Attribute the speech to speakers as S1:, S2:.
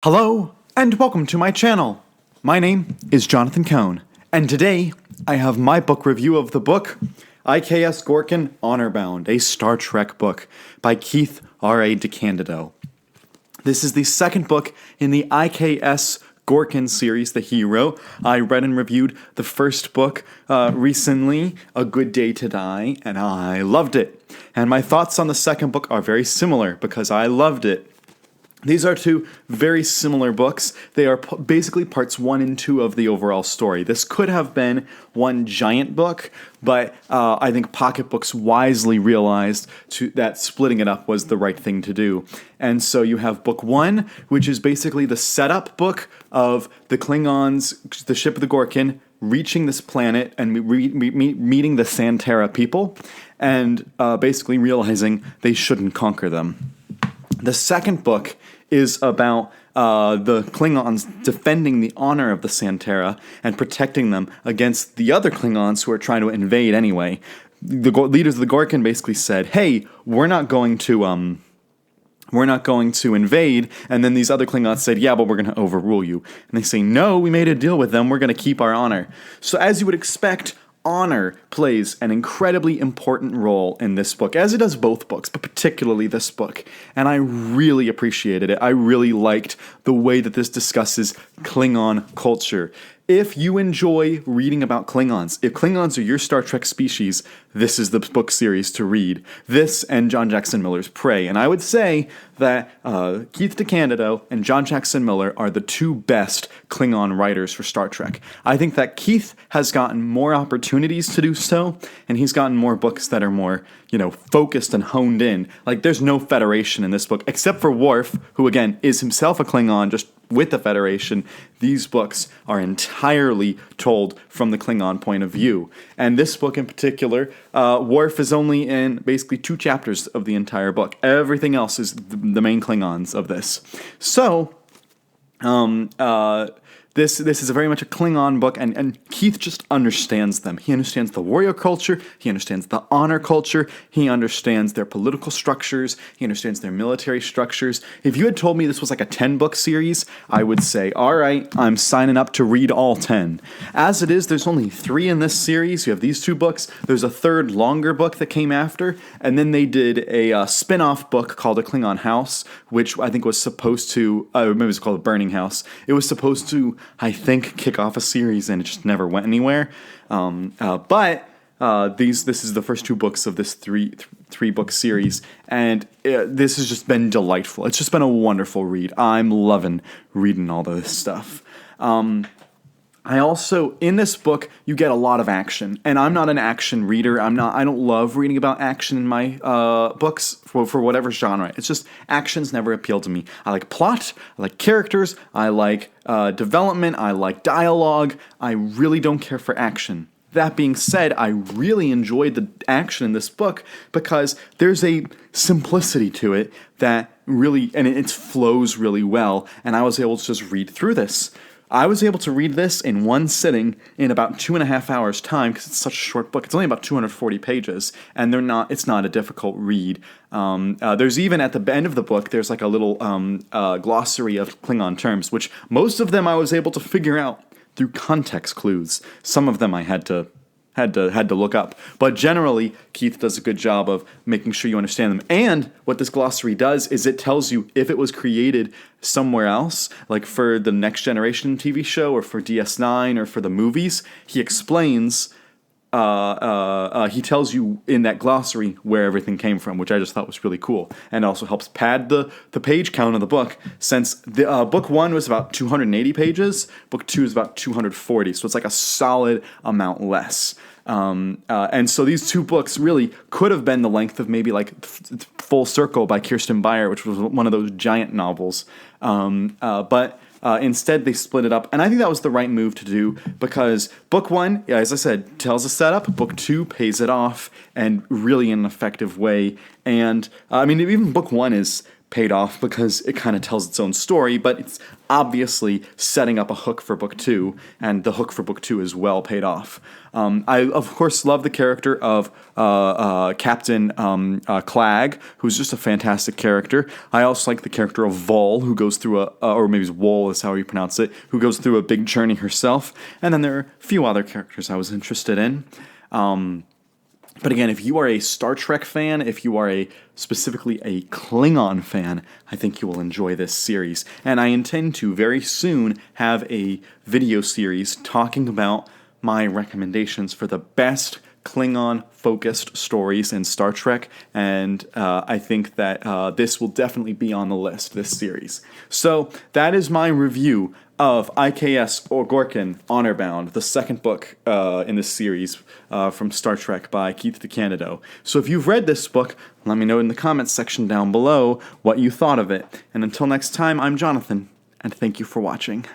S1: Hello, and welcome to my channel. My name is Jonathan Cohn, and today I have my book review of the book IKS Gorkon Honorbound, a Star Trek book by Keith R A DeCandido. This is the second book in the IKS Gorkon series that he wrote. I read and reviewed the first book recently, A Good Day to Die, and I loved it. And my thoughts on the second book are very similar because I loved it. These are two very similar books. They are basically parts 1 and 2 of the overall story. This could have been one giant book, but I think Pocket Books wisely realized that splitting it up was the right thing to do. And so you have book 1, which is basically the setup book of the Klingons, the ship of the Gorkon, reaching this planet and meeting the Santera people, and basically realizing they shouldn't conquer them. The second book is about the Klingons defending the honor of the Santera and protecting them against the other Klingons who are trying to invade anyway. The leaders of the Gorkon basically said, "Hey, we're not going to invade," and then these other Klingons said, "Yeah, but we're going to overrule you." And they say, "No, we made a deal with them. We're going to keep our honor." So as you would expect, honor plays an incredibly important role in this book, as it does both books, but particularly this book. And I really appreciated it. I really liked the way that this discusses Klingon culture. If you enjoy reading about Klingons, if Klingons are your Star Trek species, this is the book series to read. This and John Jackson Miller's Prey. And I would say that Keith DeCandido and John Jackson Miller are the two best Klingon writers for Star Trek. I think that Keith has gotten more opportunities to do so, and he's gotten more books that are more, focused and honed in. Like, there's no Federation in this book, except for Worf, who, again, is himself a Klingon, just with the Federation. These books are entirely told from the Klingon point of view. And this book in particular, Worf is only in basically 2 chapters of the entire book. Everything else is the main Klingons of this. So, This is very much a Klingon book, and Keith just understands them. He understands the warrior culture, he understands the honor culture, he understands their political structures, he understands their military structures. If you had told me this was like a 10-book series, I would say, all right, I'm signing up to read all 10. As it is, there's only 3 in this series. You have these 2 books. There's a third longer book that came after, and then they did a spin-off book called A Klingon House, which I think was supposed to, maybe it was called Burning House. It was supposed to, I think, kick off a series, and it just never went anywhere. But this is the first 2 books of this three book series, and this has just been delightful. It's just been a wonderful read. I'm loving reading all this stuff. I also, in this book, you get a lot of action, and I'm not an action reader. I don't love reading about action in my books for whatever genre. It's just, action's never appealed to me. I like plot, I like characters, I like development, I like dialogue. I really don't care for action. That being said, I really enjoyed the action in this book because there's a simplicity to it that really, and it flows really well, and I was able to just read through this. I was able to read this in one sitting in about 2.5 hours' time because it's such a short book. It's only about 240 pages, and it's not a difficult read. There's even at the end of the book, there's like a little glossary of Klingon terms, which most of them I was able to figure out through context clues. Some of them I had to look up. But generally, Keith does a good job of making sure you understand them. And what this glossary does is it tells you if it was created somewhere else, like for the Next Generation TV show or for DS9 or for the movies. He explains, he tells you in that glossary where everything came from, which I just thought was really cool. And also helps pad the page count of the book, since the book 1 was about 280 pages, book 2 is about 240, so it's like a solid amount less. And so these 2 books really could have been the length of maybe like Full Circle by Kirsten Beyer, which was one of those giant novels. But instead, they split it up, and I think that was the right move to do because book 1, as I said, tells a setup. Book 2 pays it off, and really in an effective way. And I mean, even book 1 is paid off because it kind of tells its own story, but it's obviously setting up a hook for book 2, and the hook for book 2 is well paid off. I, of course, love the character of Captain Clag, who's just a fantastic character. I also like the character of Vol, who goes through or maybe it's Wol is how you pronounce it, who goes through a big journey herself. And then there are a few other characters I was interested in. But again, if you are a Star Trek fan, if you are specifically a Klingon fan, I think you will enjoy this series. And I intend to very soon have a video series talking about my recommendations for the best Klingon-focused stories in Star Trek, and I think that this will definitely be on the list, this series. So that is my review of IKS Gorkon Honorbound, the second book in this series from Star Trek by Keith DeCandido. So if you've read this book, let me know in the comments section down below what you thought of it. And until next time, I'm Jonathan, and thank you for watching.